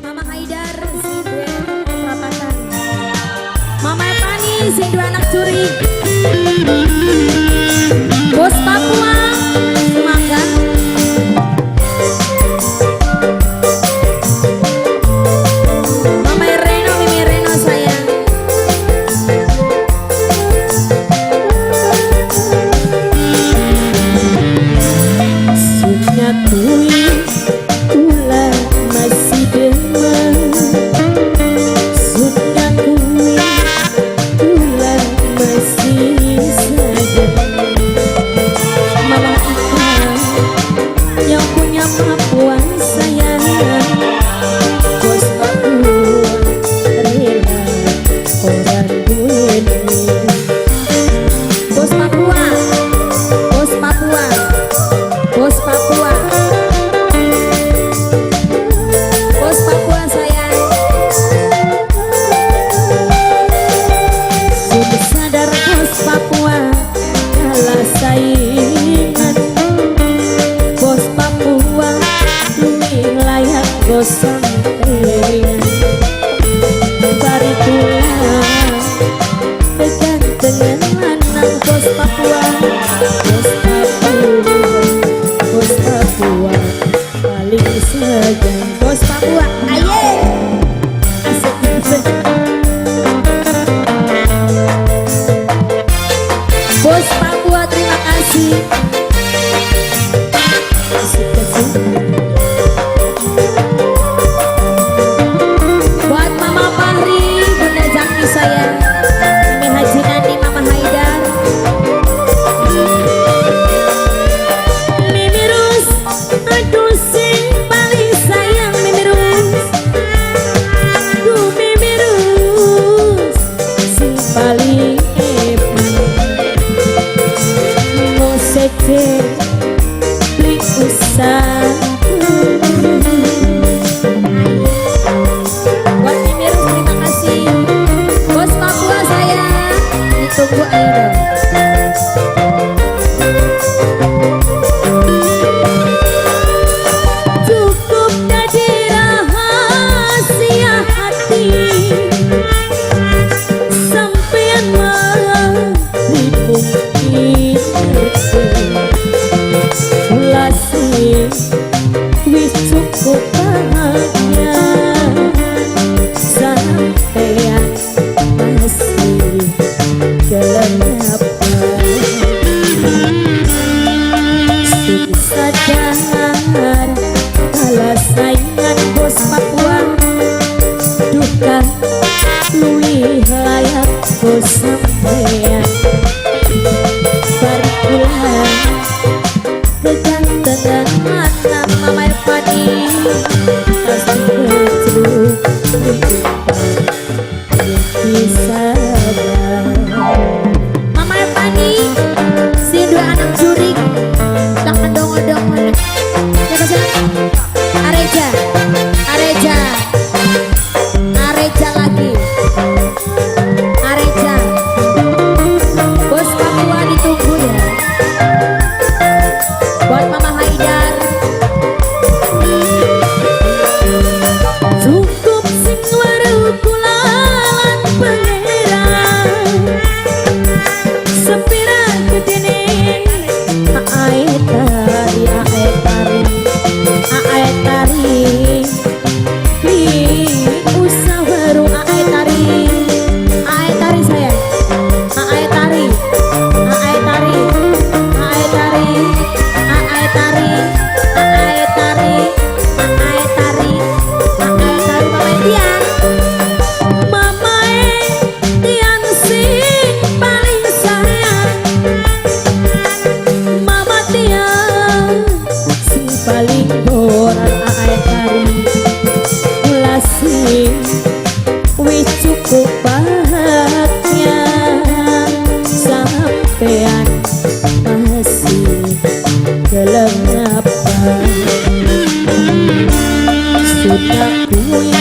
Mama Haidar si Ben Prapatan, Mama Pani si dua anak curi, Bos Papua Semangat, Mama Reno Mimi Reno sayang, sudah kui ulah masih demam, sudah kui ulah masih saja, malah engkau yang punya Papua sayang, Bos Papua rela orang duit, Bos Papua, Bos Papua, Bos Papua, Bos Papua sayang, sudah sadar Bos Papua kalah saingan, Bos Papua lebih layak Bos sampean, bari pulang kegantengan lanang Bos Papua, Bos Papua, Bos Papua paling segan, Bos Papua aye asik asik, Bos Papua terima kasih, asik asik. Buat Mama Fahri, Bunda Zaki sayang, Mimi Haji Nani, Mama Haidar, Mimi Rus, aduh sing paling sayang Mimi Rus, aduh Mimi Rus, sing paling hebat, mau sete beli usaha. Buat Mimi Rus terima kasih, Bos Papua sayang, ditunggu ayo dong. Cukup jadi rahasia hati, sampean mah dipungkit ulasi wis cukup bahagia, sampean masih kelenapan, sudah sadar kalah saingan Bos Papua, duka luwih layak Bos sampean, bari pulang kegantengan lanang Mama Pani, pasti kecelu bisa Mama Pani si dua anak jurik tak mendong-dong siapa sih? Areja, Areja, Areja lagi, Areja, Bos Papua ditunggu ya. Buat Mama Haidar, cukup sing waru kulalan pangeran, sepira ketene ae tari, ae tari, ae tari, li usah waru ae tari, ae tari sayang, ae tari, ae tari, ae tari, ae tari, ae tari, ae tari, ae tari, Mama Tian sing paling sayang, Mama Tian sing paling boran, ae tari ulasi wis cukup bahagia, sampean masih kelenapan, sudah kui